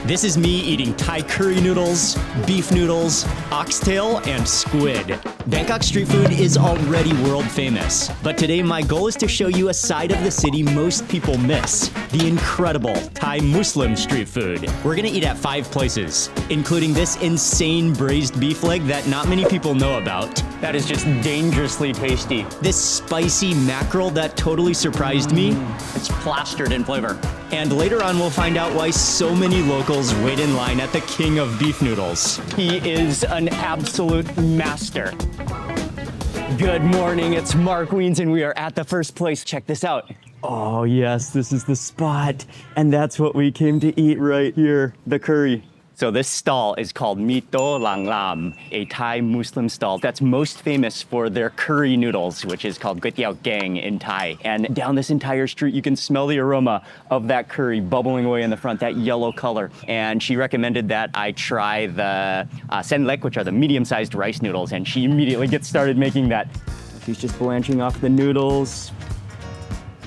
This is me eating Thai curry noodles, beef noodles, oxtail, and squid. Bangkok street food is already world famous, but today my goal is to show you a side of the city most people miss, the incredible Thai Muslim street food. We're gonna eat at 5 places, including this insane braised beef leg that not many people know about. That is just dangerously tasty. This spicy mackerel that totally surprised me. It's plastered in flavor. And later on, we'll find out why so many locals wait in line at the king of beef noodles. He is an absolute master. Good morning, it's Mark Wiens, and we are at the first place. Check this out. Oh yes, this is the spot. And that's what we came to eat right here, the curry. So this stall is called Mito Lang Lam, a Thai Muslim stall that's most famous for their curry noodles, which is called Gang in Thai. And down this entire street, you can smell the aroma of that curry bubbling away in the front, that yellow color. And she recommended that I try the sen lek, which are the medium-sized rice noodles, and she immediately gets started making that. She's just blanching off the noodles.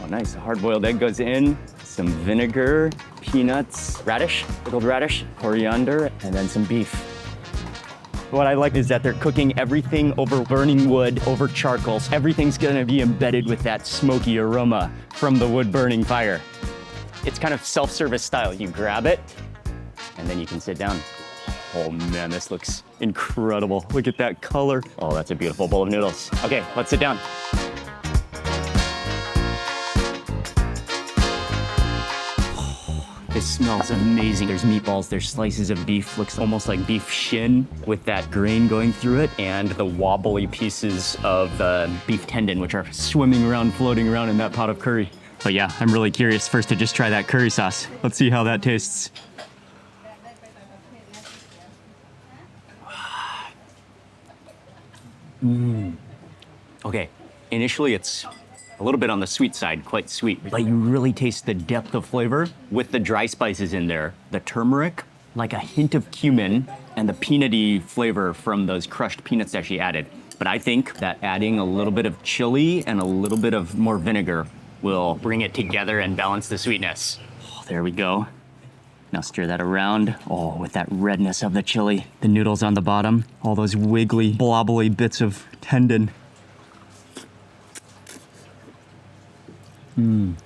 Oh, nice, a hard-boiled egg goes in, some vinegar, peanuts, radish, pickled radish, coriander, and then some beef. What I like is that they're cooking everything over burning wood, over charcoal. Everything's gonna be embedded with that smoky aroma from the wood burning fire. It's kind of self-service style. You grab it, and then you can sit down. Oh man, this looks incredible. Look at that color. Oh, that's a beautiful bowl of noodles. Okay, let's sit down. This smells amazing. There's meatballs, there's slices of beef, looks almost like beef shin with that grain going through it, and the wobbly pieces of beef tendon, which are swimming around, floating around in that pot of curry. But yeah, I'm really curious first to just try that curry sauce. Let's see how that tastes. Okay, initially it's a little bit on the sweet side, quite sweet, but you really taste the depth of flavor with the dry spices in there. The turmeric, like a hint of cumin, and the peanutty flavor from those crushed peanuts that she added. But I think that adding a little bit of chili and a little bit of more vinegar will bring it together and balance the sweetness. Oh, there we go. Now stir that around. Oh, with that redness of the chili. The noodles on the bottom, all those wiggly, blobbly bits of tendon. And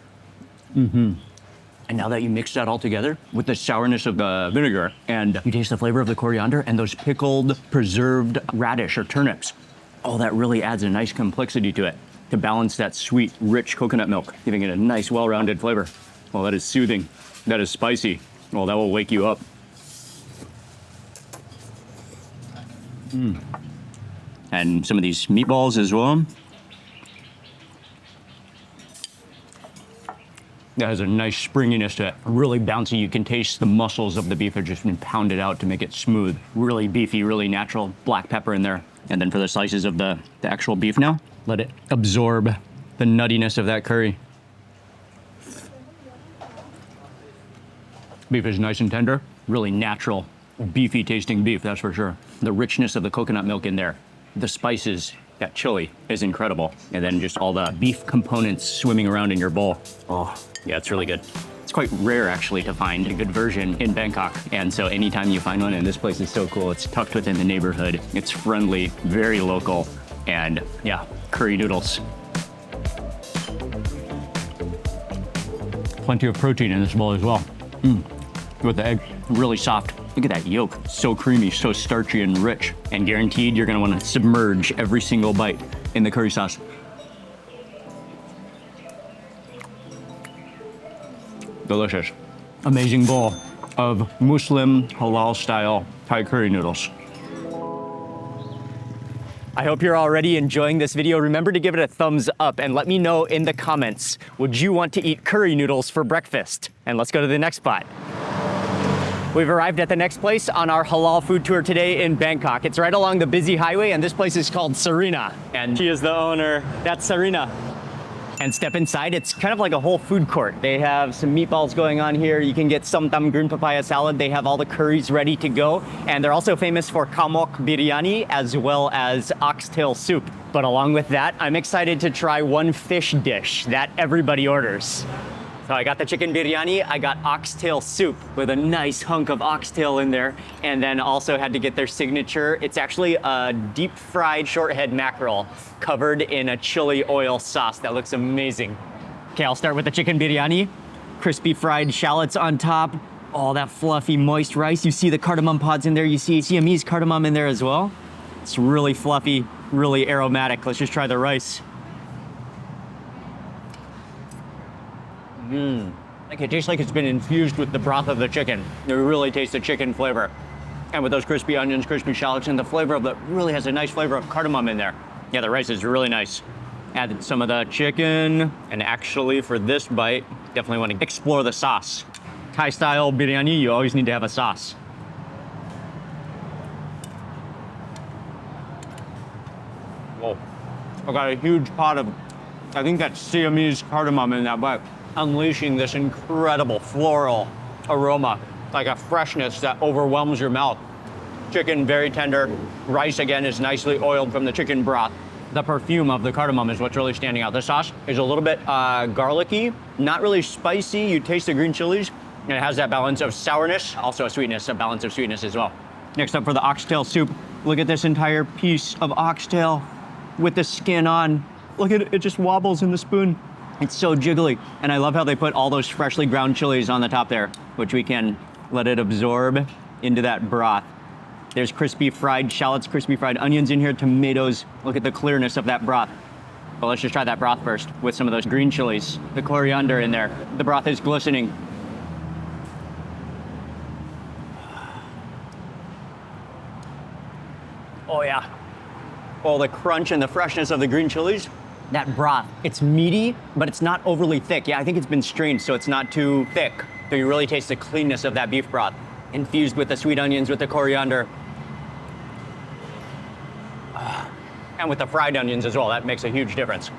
now that you mix that all together with the sourness of the vinegar, and you taste the flavor of the coriander and those pickled, preserved radish or turnips, oh, that really adds a nice complexity to it to balance that sweet, rich coconut milk, giving it a nice, well-rounded flavor. Well, that is soothing. That is spicy. Well, that will wake you up. And some of these meatballs as well. That has a nice springiness to it, really bouncy. You can taste the muscles of the beef have just been pounded out to make it smooth. Really beefy, really natural, black pepper in there. And then for the slices of the actual beef now, let it absorb the nuttiness of that curry. Beef is nice and tender, really natural, beefy tasting beef, that's for sure. The richness of the coconut milk in there, the spices, that chili is incredible. And then just all the beef components swimming around in your bowl. Oh, yeah, it's really good. It's quite rare actually to find a good version in Bangkok. And so anytime you find one, and this place is so cool, it's tucked within the neighborhood. It's friendly, very local, and yeah, curry noodles. Plenty of protein in this bowl as well. With the egg, really soft. Look at that yolk, so creamy, so starchy and rich. And guaranteed you're gonna wanna submerge every single bite in the curry sauce. Delicious. Amazing bowl of Muslim halal style Thai curry noodles. I hope you're already enjoying this video. Remember to give it a thumbs up and let me know in the comments, would you want to eat curry noodles for breakfast? And let's go to the next spot. We've arrived at the next place on our halal food tour today in Bangkok. It's right along the busy highway, and this place is called Sarina. And she is the owner. That's Sarina. And step inside, it's kind of like a whole food court. They have some meatballs going on here. You can get some tam green papaya salad. They have all the curries ready to go. And they're also famous for kamok biryani as well as oxtail soup. But along with that, I'm excited to try one fish dish that everybody orders. So I got the chicken biryani, I got oxtail soup with a nice hunk of oxtail in there, and then also had to get their signature. It's actually a deep fried shorthead mackerel covered in a chili oil sauce that looks amazing. Okay, I'll start with the chicken biryani. Crispy fried shallots on top. All that fluffy, moist rice. You see the cardamom pods in there. You see Siamese cardamom in there as well. It's really fluffy, really aromatic. Let's just try the rice. Like it tastes like it's been infused with the broth of the chicken. You really taste the chicken flavor. And with those crispy onions, crispy shallots, and the flavor of the, really has a nice flavor of cardamom in there. Yeah, the rice is really nice. Added some of the chicken, and actually for this bite, definitely want to explore the sauce. Thai style biryani, you always need to have a sauce. Whoa, I got a huge pot of, I think that's Siamese cardamom in that bite. Unleashing this incredible floral aroma, like a freshness that overwhelms your mouth. Chicken very tender. Rice again is nicely oiled from the chicken broth. The perfume of the cardamom is what's really standing out. The sauce is a little bit garlicky, not really spicy. You taste the green chilies, and it has that balance of sourness, also a sweetness, a balance of sweetness as well. Next up for the oxtail soup, look at this entire piece of oxtail with the skin on. Look at it, it just wobbles in the spoon. It's so jiggly. And I love how they put all those freshly ground chilies on the top there, which we can let it absorb into that broth. There's crispy fried shallots, crispy fried onions in here, tomatoes. Look at the clearness of that broth. But let's just try that broth first with some of those green chilies, the coriander in there. The broth is glistening. Oh yeah. Oh, the crunch and the freshness of the green chilies. That broth, it's meaty, but it's not overly thick. Yeah, I think it's been strained, so it's not too thick. So you really taste the cleanness of that beef broth, infused with the sweet onions, with the coriander. And with the fried onions as well, that makes a huge difference.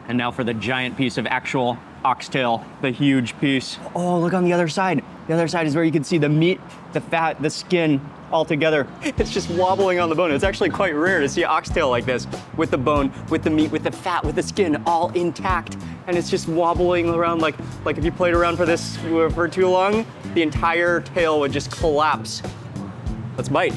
And now for the giant piece of actual oxtail, the huge piece. Oh, look on the other side. The other side is where you can see the meat, the fat, the skin all together. It's just wobbling on the bone. It's actually quite rare to see oxtail like this, with the bone, with the meat, with the fat, with the skin all intact. And it's just wobbling around like if you played around for this for too long, the entire tail would just collapse. Let's bite.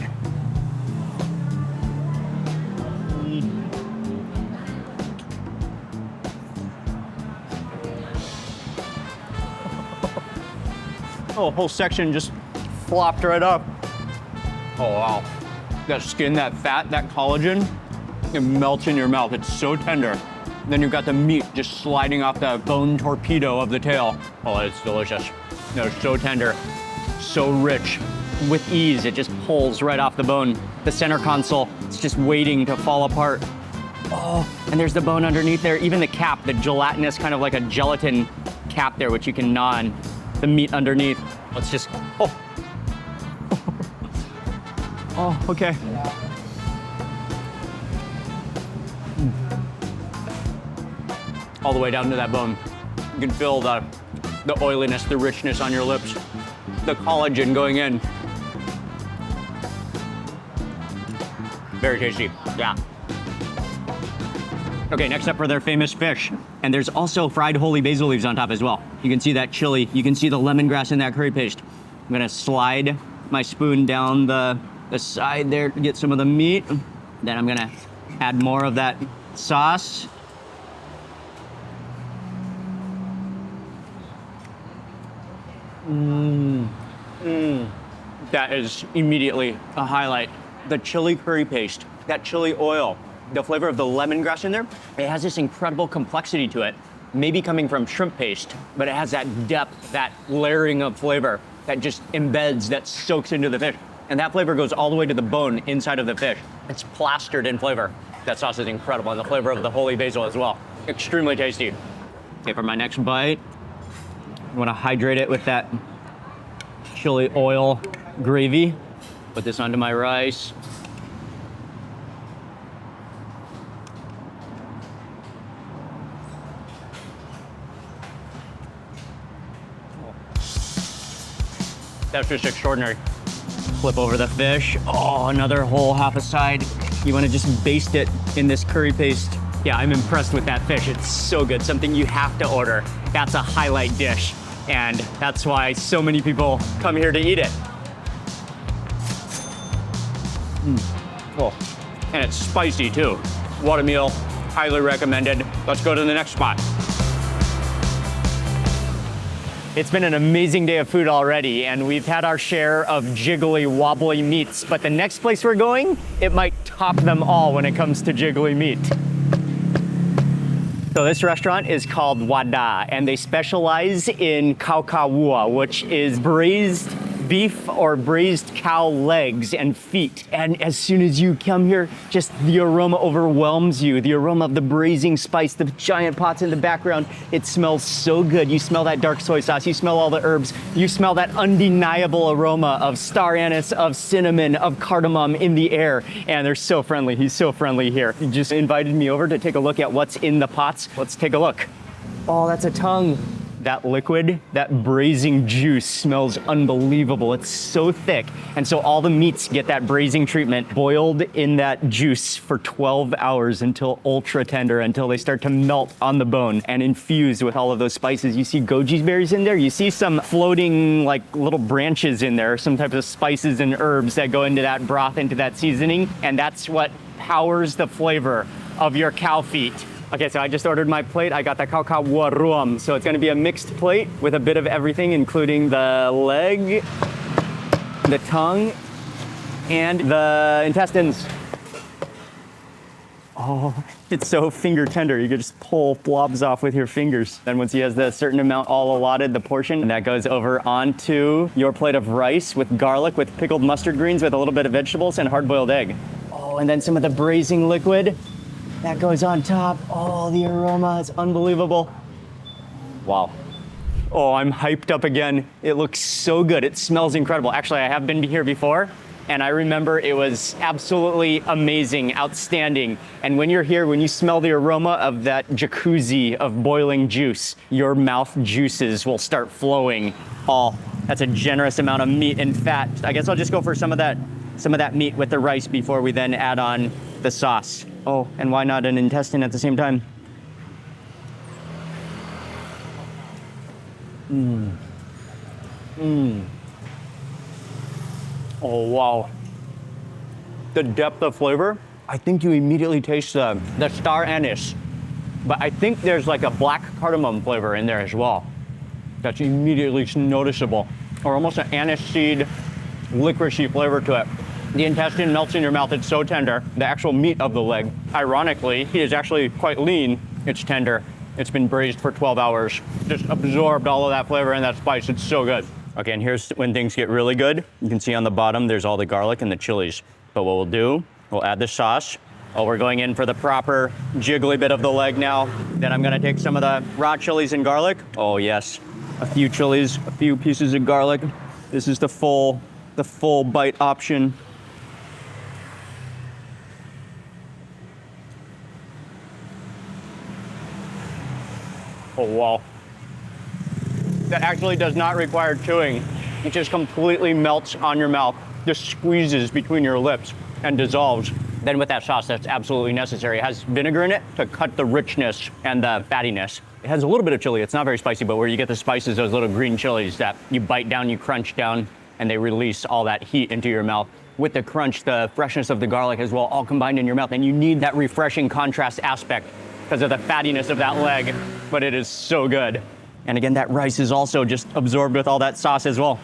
Oh, a whole section just flopped right up. Oh, wow. That skin, that fat, that collagen, it melts in your mouth. It's so tender. Then you've got the meat just sliding off the bone torpedo of the tail. Oh, it's delicious. No, it's so tender, so rich. With ease, it just pulls right off the bone. The center console, it's just waiting to fall apart. Oh, and there's the bone underneath there. Even the cap, the gelatinous, kind of like a gelatin cap there, which you can gnaw on. The meat underneath. Let's just, oh. Oh, okay. All the way down to that bone. You can feel the oiliness, the richness on your lips, the collagen going in. Very tasty, yeah. Okay, next up for their famous fish. And there's also fried holy basil leaves on top as well. You can see that chili, you can see the lemongrass in that curry paste. I'm gonna slide my spoon down the side there to get some of the meat. Then I'm gonna add more of that sauce. That is immediately a highlight. The chili curry paste, that chili oil, the flavor of the lemongrass in there, it has this incredible complexity to it. Maybe coming from shrimp paste, but it has that depth, that layering of flavor that just embeds, that soaks into the fish. And that flavor goes all the way to the bone inside of the fish. It's plastered in flavor. That sauce is incredible, and the flavor of the holy basil as well. Extremely tasty. Okay, for my next bite, I wanna hydrate it with that chili oil gravy. Put this onto my rice. That's just extraordinary. Flip over the fish. Oh, another whole half a side. You want to just baste it in this curry paste. Yeah, I'm impressed with that fish. It's so good, something you have to order. That's a highlight dish, and that's why so many people come here to eat it. Oh, and it's spicy too. What a meal, highly recommended. Let's go to the next spot. It's been an amazing day of food already, and we've had our share of jiggly, wobbly meats, but the next place we're going, it might top them all when it comes to jiggly meat. So this restaurant is called Wada, and they specialize in khao, which is braised beef or braised cow legs and feet. And as soon as you come here, just the aroma overwhelms you. The aroma of the braising spice, the giant pots in the background, it smells so good. You smell that dark soy sauce, you smell all the herbs, you smell that undeniable aroma of star anise, of cinnamon, of cardamom in the air. And they're so friendly, he's so friendly here. He just invited me over to take a look at what's in the pots. Let's take a look. Oh, that's a tongue. That liquid, that braising juice smells unbelievable. It's so thick. And so all the meats get that braising treatment, boiled in that juice for 12 hours until ultra tender, until they start to melt on the bone and infused with all of those spices. You see goji berries in there. You see some floating like little branches in there, some types of spices and herbs that go into that broth, into that seasoning. And that's what powers the flavor of your cow feet. Okay, so I just ordered my plate. I got the khao wrwom. So it's gonna be a mixed plate with a bit of everything, including the leg, the tongue, and the intestines. Oh, it's so finger tender. You can just pull blobs off with your fingers. Then once he has the certain amount all allotted, the portion, that goes over onto your plate of rice with garlic, with pickled mustard greens, with a little bit of vegetables and hard-boiled egg. Oh, and then some of the braising liquid. That goes on top. Oh, the aroma is unbelievable. Wow. Oh, I'm hyped up again. It looks so good. It smells incredible. Actually, I have been here before, and I remember it was absolutely amazing, outstanding. And when you're here, when you smell the aroma of that jacuzzi of boiling juice, your mouth juices will start flowing. Oh, that's a generous amount of meat and fat. I guess I'll just go for some of that meat with the rice before we then add on the sauce. Oh, and why not an intestine at the same time? Oh, wow. The depth of flavor, I think you immediately taste the star anise, but I think there's like a black cardamom flavor in there as well. That's immediately noticeable, or almost an anise seed, licoricey flavor to it. The intestine melts in your mouth, it's so tender. The actual meat of the leg, ironically, is actually quite lean. It's tender. It's been braised for 12 hours. Just absorbed all of that flavor and that spice, it's so good. Okay, and here's when things get really good. You can see on the bottom, there's all the garlic and the chilies. But what we'll do, we'll add the sauce. Oh, we're going in for the proper jiggly bit of the leg now. Then I'm gonna take some of the raw chilies and garlic. Oh yes, a few chilies, a few pieces of garlic. This is the full bite option. Oh, wow. That actually does not require chewing. It just completely melts on your mouth, just squeezes between your lips and dissolves. Then with that sauce, that's absolutely necessary. It has vinegar in it to cut the richness and the fattiness. It has a little bit of chili. It's not very spicy, but where you get the spices, those little green chilies that you bite down, you crunch down, and they release all that heat into your mouth. With the crunch, the freshness of the garlic as well, all combined in your mouth. And you need that refreshing contrast aspect because of the fattiness of that leg, but it is so good. And again, that rice is also just absorbed with all that sauce as well.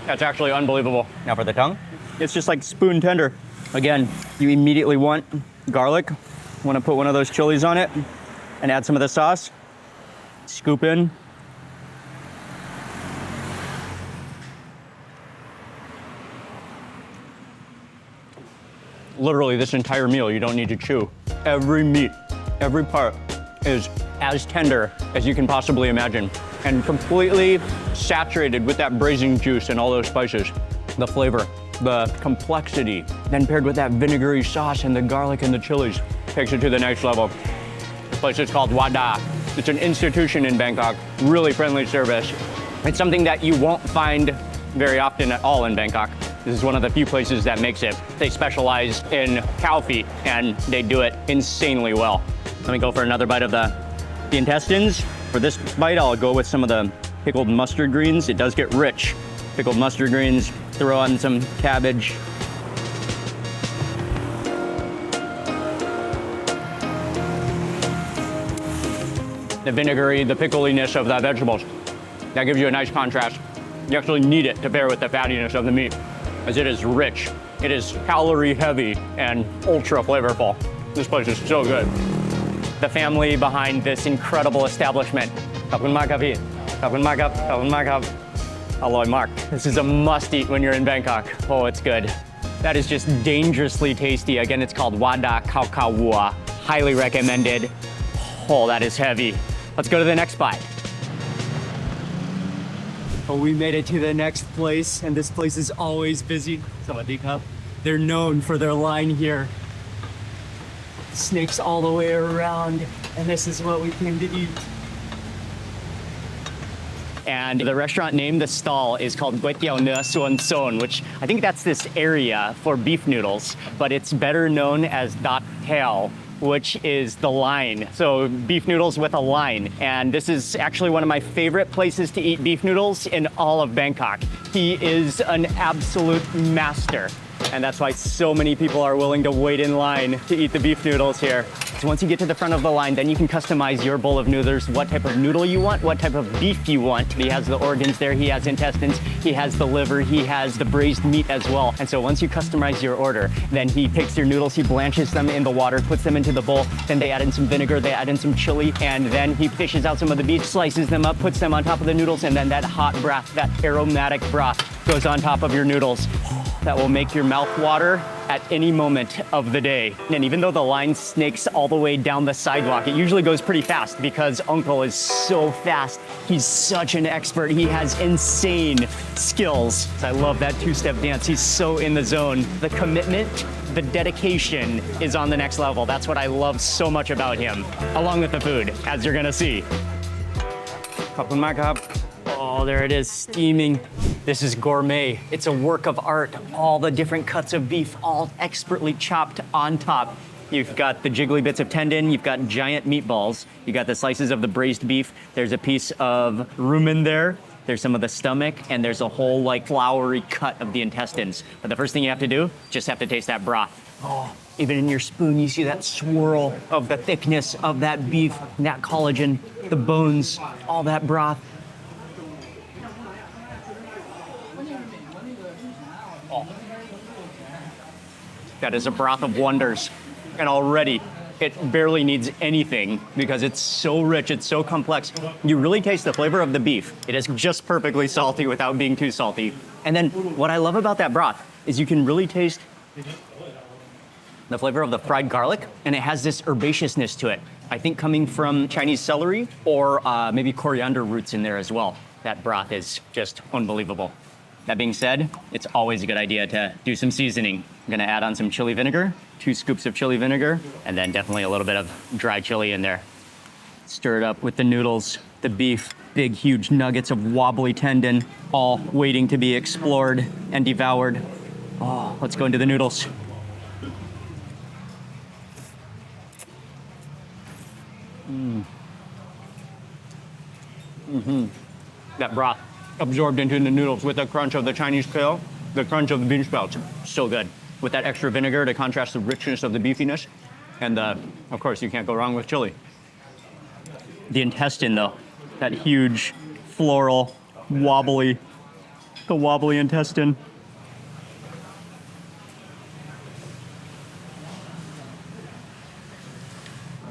That's actually unbelievable. Now for the tongue, it's just like spoon tender. Again, you immediately want garlic. Want to put one of those chilies on it and add some of the sauce. Scoop in. Literally this entire meal, you don't need to chew. Every meat, every part is as tender as you can possibly imagine and completely saturated with that braising juice and all those spices. The flavor, the complexity, then paired with that vinegary sauce and the garlic and the chilies takes it to the next level. The place is called Wada. It's an institution in Bangkok, really friendly service. It's something that you won't find very often at all in Bangkok. This is one of the few places that makes it. They specialize in cow feet and they do it insanely well. Let me go for another bite of the intestines. For this bite, I'll go with some of the pickled mustard greens. It does get rich. Pickled mustard greens, throw on some cabbage. The vinegary, the pickliness of the vegetables, that gives you a nice contrast. You actually need it to pair with the fattiness of the meat, as it is rich. It is calorie heavy and ultra flavorful. This place is so good. The family behind this incredible establishment. ขอบคุณมากครับพี่ ขอบคุณมากครับ ขอบคุณมากครับ อร่อยมาก This is a must eat when you're in Bangkok. Oh, it's good. That is just dangerously tasty. Again, it's called Wada Khao Khao Wua. Highly recommended. Oh, that is heavy. Let's go to the next spot. Oh, we made it to the next place, and this place is always busy. Sawadee Cup. They're known for their line here. Snakes all the way around, and this is what we came to eat. And the restaurant name, the stall, is called Oxtail Soup, which I think that's this area for beef noodles, but it's better known as Dak Tail, which is the line. So beef noodles with a line. And this is actually one of my favorite places to eat beef noodles in all of Bangkok. He is an absolute master. And that's why so many people are willing to wait in line to eat the beef noodles here. So once you get to the front of the line, then you can customize your bowl of noodles, what type of noodle you want, what type of beef you want. He has the organs there, he has intestines, he has the liver, he has the braised meat as well. And so once you customize your order, then he takes your noodles, he blanches them in the water, puts them into the bowl, then they add in some vinegar, they add in some chili, and then he fishes out some of the beef, slices them up, puts them on top of the noodles, and then that hot broth, that aromatic broth goes on top of your noodles. That will make your mouth water at any moment of the day. And even though the line snakes all the way down the sidewalk, it usually goes pretty fast because Uncle is so fast. He's such an expert. He has insane skills. I love that two-step dance. He's so in the zone. The commitment, the dedication is on the next level. That's what I love so much about him, along with the food, as you're gonna see. ขอบคุณมากครับ Oh, there it is, steaming. This is gourmet. It's a work of art. All the different cuts of beef, all expertly chopped on top. You've got the jiggly bits of tendon. You've got giant meatballs. You got the slices of the braised beef. There's a piece of rumen there. There's some of the stomach, and there's a whole like floury cut of the intestines. But the first thing you have to do, just have to taste that broth. Oh, even in your spoon, you see that swirl of the thickness of that beef, that collagen, the bones, all that broth. That is a broth of wonders. And already, it barely needs anything because it's so rich, it's so complex. You really taste the flavor of the beef. It is just perfectly salty without being too salty. And then what I love about that broth is you can really taste the flavor of the fried garlic, and it has this herbaceousness to it. I think coming from Chinese celery or maybe coriander roots in there as well. That broth is just unbelievable. That being said, it's always a good idea to do some seasoning. I'm gonna add on some chili vinegar, 2 scoops of chili vinegar, and then definitely a little bit of dry chili in there. Stir it up with the noodles, the beef, big, huge nuggets of wobbly tendon, all waiting to be explored and devoured. Oh, let's go into the noodles. That broth absorbed into the noodles with the crunch of the Chinese kale, the crunch of the bean sprouts. So good. With that extra vinegar to contrast the richness of the beefiness. And of course, you can't go wrong with chili. The intestine though, that huge, floral, the wobbly intestine.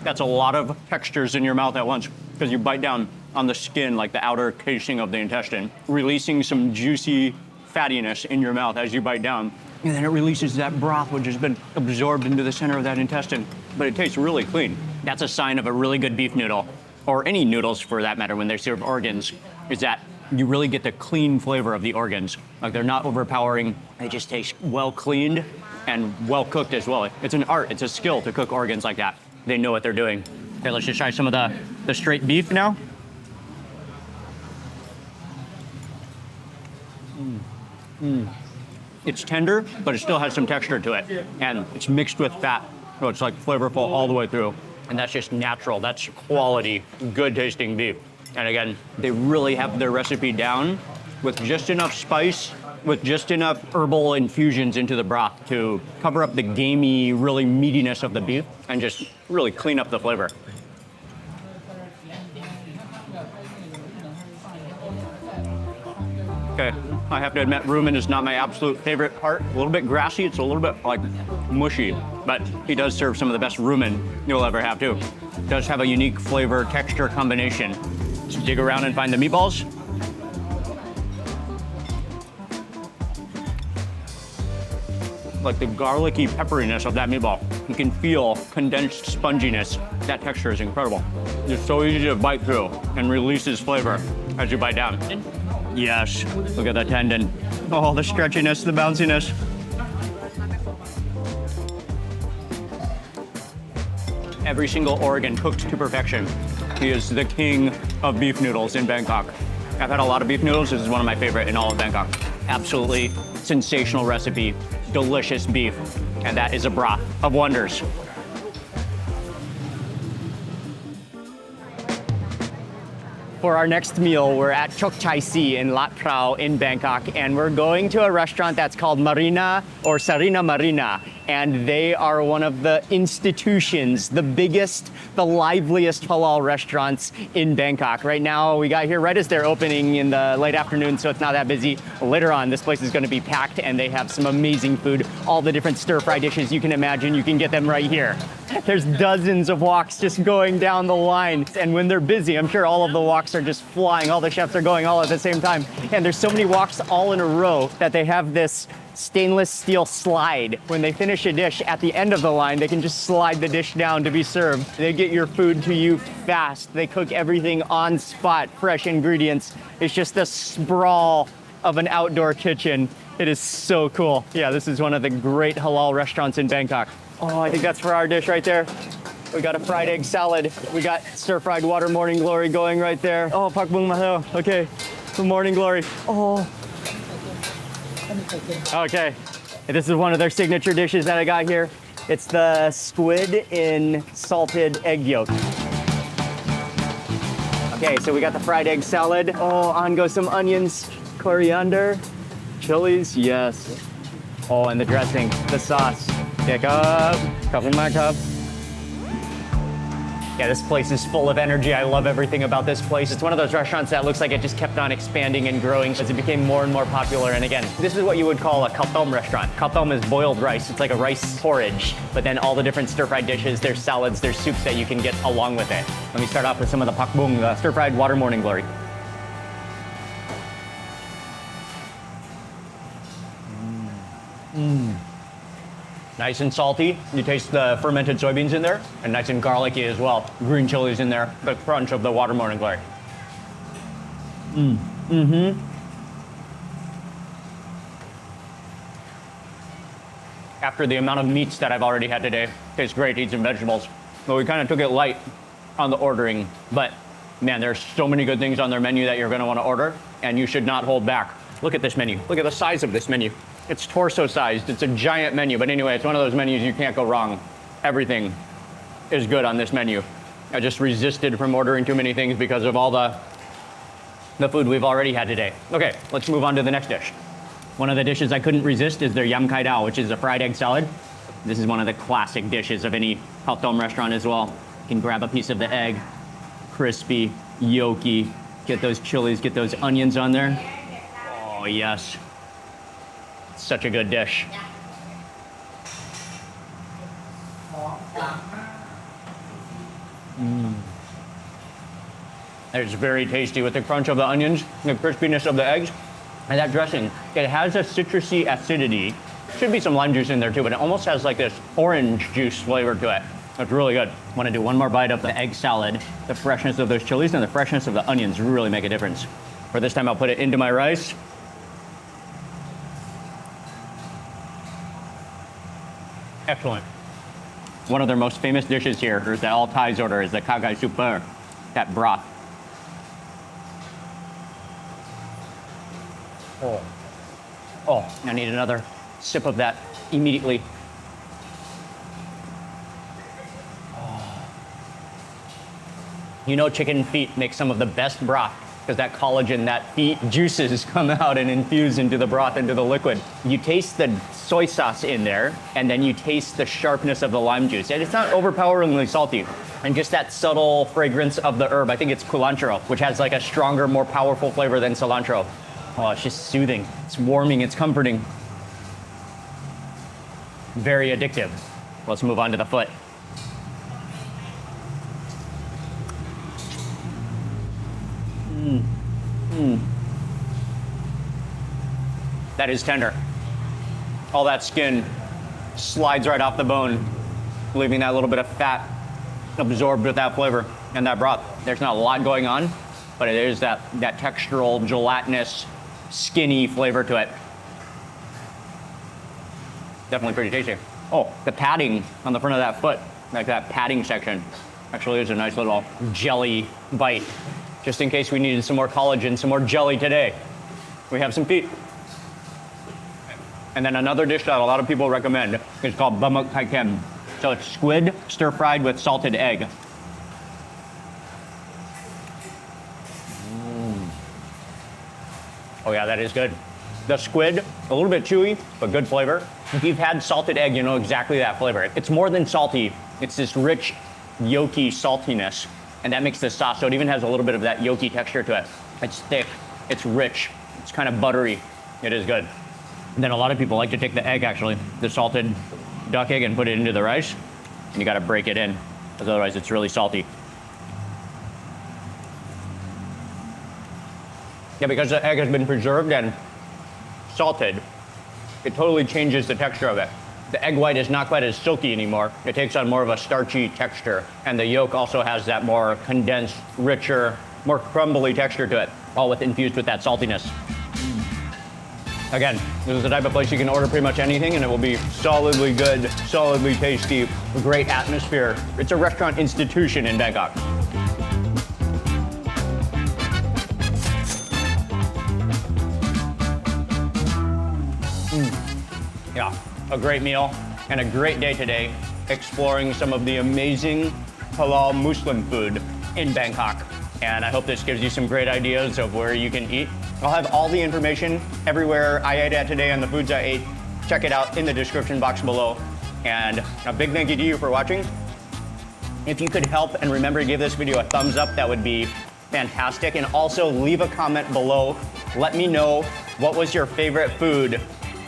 That's a lot of textures in your mouth at once because you bite down on the skin, like the outer casing of the intestine, releasing some juicy fattiness in your mouth as you bite down. And then it releases that broth, which has been absorbed into the center of that intestine. But it tastes really clean. That's a sign of a really good beef noodle, or any noodles for that matter when they serve organs, is that you really get the clean flavor of the organs. Like they're not overpowering, they just taste well cleaned and well cooked as well. It's an art, it's a skill to cook organs like that. They know what they're doing. Okay, let's just try some of the straight beef now. It's tender, but it still has some texture to it. And it's mixed with fat, so it's like flavorful all the way through. And that's just natural. That's quality, good tasting beef. And again, they really have their recipe down with just enough spice, with just enough herbal infusions into the broth to cover up the gamey, really meatiness of the beef and just really clean up the flavor. Okay, I have to admit, rumen is not my absolute favorite part. A little bit grassy, it's a little bit like mushy, but he does serve some of the best rumen you'll ever have too. Does have a unique flavor, texture combination. Let's dig around and find the meatballs. Like the garlicky pepperiness of that meatball. You can feel condensed sponginess. That texture is incredible. It's so easy to bite through and releases flavor as you bite down. Yes, look at the tendon. Oh, the stretchiness, the bounciness. Every single organ cooked to perfection. He is the king of beef noodles in Bangkok. I've had a lot of beef noodles. This is one of my favorite in all of Bangkok. Absolutely sensational recipe, delicious beef, and that is a broth of wonders. For our next meal, we're at Chok Chai Si in Lat Phrao in Bangkok, and we're going to a restaurant that's called Marina or Sarina Marina, and they are one of the institutions, the biggest, the liveliest halal restaurants in Bangkok. Right now, we got here right as they're opening in the late afternoon, so it's not that busy. Later on, this place is gonna be packed, and they have some amazing food. All the different stir-fry dishes you can imagine, you can get them right here. There's dozens of woks just going down the line, and when they're busy, I'm sure all of the woks are just flying. All the chefs are going all at the same time. And there's so many woks all in a row that they have this stainless steel slide. When they finish a dish at the end of the line, they can just slide the dish down to be served. They get your food to you fast. They cook everything on spot, fresh ingredients. It's just a sprawl of an outdoor kitchen. It is so cool. Yeah, this is one of the great halal restaurants in Bangkok. Oh, I think that's for our dish right there. We got a fried egg salad. We got stir-fried water morning glory going right there. Oh, pak bung maho. Okay, the morning glory. Oh. Okay, this is one of their signature dishes that I got here. It's the squid in salted egg yolk. Okay, so we got the fried egg salad. Oh, on goes some onions, coriander, chilies, yes. Oh, and the dressing, the sauce. Pick up, cup in my cup. Yeah, this place is full of energy. I love everything about this place. It's one of those restaurants that looks like it just kept on expanding and growing as it became more and more popular. And again, this is what you would call a kaltom restaurant. Kaltom is boiled rice. It's like a rice porridge, but then all the different stir-fried dishes, there's salads, there's soups that you can get along with it. Let me start off with some of the pak bung, the stir-fried water morning glory. Nice and salty. You taste the fermented soybeans in there, and nice and garlicky as well. Green chilies in there, the crunch of the water morning glory. After the amount of meats that I've already had today, tastes great, eat some vegetables. Well, we kind of took it light on the ordering, but man, there's so many good things on their menu that you're gonna wanna order, and you should not hold back. Look at this menu. Look at the size of this menu. It's torso sized, it's a giant menu, but anyway, it's one of those menus you can't go wrong. Everything is good on this menu. I just resisted from ordering too many things because of all the food we've already had today. Okay, let's move on to the next dish. One of the dishes I couldn't resist is their yam khai dao, which is a fried egg salad. This is one of the classic dishes of any haltom restaurant as well. You can grab a piece of the egg, crispy, yolky, get those chilies, get those onions on there. Oh yes. Such a good dish. It's very tasty with the crunch of the onions, the crispiness of the eggs, and that dressing. It has a citrusy acidity. Should be some lime juice in there too, but it almost has like this orange juice flavor to it. It's really good. Want to do one more bite of the egg salad. The freshness of those chilies and the freshness of the onions really make a difference. For this time, I'll put it into my rice. Excellent. One of their most famous dishes here, or that all Thais order, is the khao gai soup, that broth. Oh. Oh, I need another sip of that immediately. You know, chicken feet make some of the best broth because that collagen, that feet juices come out and infuse into the broth, into the liquid. You taste the soy sauce in there, and then you taste the sharpness of the lime juice. And it's not overpoweringly salty. And just that subtle fragrance of the herb. I think it's culantro, which has like a stronger, more powerful flavor than cilantro. Oh, it's just soothing. It's warming, it's comforting. Very addictive. Let's move on to the foot. That is tender. All that skin slides right off the bone, leaving that little bit of fat absorbed with that flavor and that broth. There's not a lot going on, but it is that textural, gelatinous, skinny flavor to it. Definitely pretty tasty. Oh, the padding on the front of that foot, like that padding section, actually is a nice little jelly bite. Just in case we needed some more collagen, some more jelly today. We have some feet. And then another dish that a lot of people recommend is called ba mok kai kem. So it's squid stir-fried with salted egg. Oh yeah, that is good. The squid, a little bit chewy, but good flavor. If you've had salted egg, you know exactly that flavor. It's more than salty. It's this rich, yolky saltiness. And that makes the sauce, so it even has a little bit of that yolky texture to it. It's thick, it's rich, it's kind of buttery. It is good. And then a lot of people like to take the egg, actually, the salted duck egg, and put it into the rice. And you gotta break it in, because otherwise it's really salty. Yeah, because the egg has been preserved and salted, it totally changes the texture of it. The egg white is not quite as silky anymore. It takes on more of a starchy texture. And the yolk also has that more condensed, richer, more crumbly texture to it, all infused with that saltiness. Again, this is the type of place you can order pretty much anything and it will be solidly good, solidly tasty, great atmosphere. It's a restaurant institution in Bangkok. Yeah, a great meal and a great day today exploring some of the amazing halal Muslim food in Bangkok. And I hope this gives you some great ideas of where you can eat. I'll have all the information everywhere I ate at today and the foods I ate. Check it out in the description box below. And a big thank you to you for watching. If you could help and remember to give this video a thumbs up, that would be fantastic. And also leave a comment below. Let me know what was your favorite food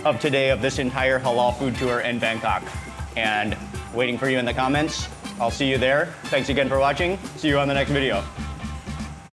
of today of this entire halal food tour in Bangkok. And waiting for you in the comments. I'll see you there. Thanks again for watching. See you on the next video.